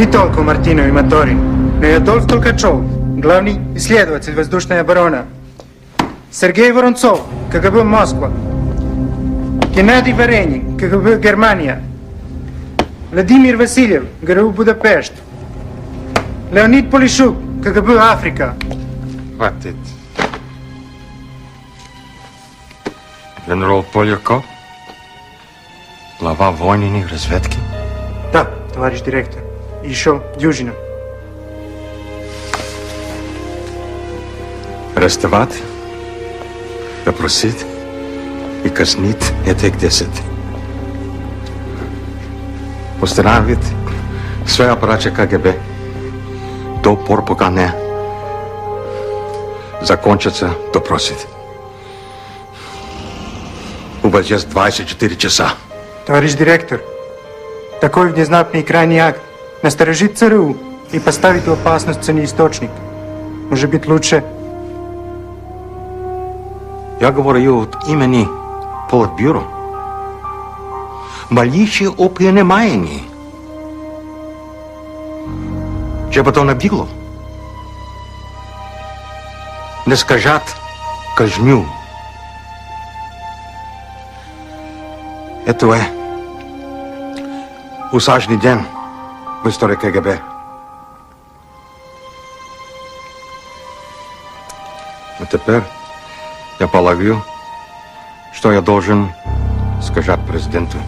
Не толку Мартинов и Матори, но и Адольф Толкачов, главни исследователь воздушной обороны. Сергей Воронцов, КГБ Москва. Геннадий Вареник, КГБ Германия. Владимир Васильев, ГРУ Будапешт. Леонид Полишук, КГБ Африка. Хватит. Генерал Поляков, глава военной разведки. Да, товарищ директор. И еще дюжина. Арестовать, допросить и казнить этих 10. Установить свои аппараты КГБ до пор, пока не закончится допросить. У вас есть 24 часа. Товарищ директор, такой внезапный крайний акт насторожит ЦРУ и поставит в опасность ценный источник. Может быть, лучше... Я говорю от имени Политбюро. Малейшее опьянение. Че бы то не било. Не скажат казню. Это усажный день в истории КГБ. А теперь я полагаю, что я должен сказать президенту.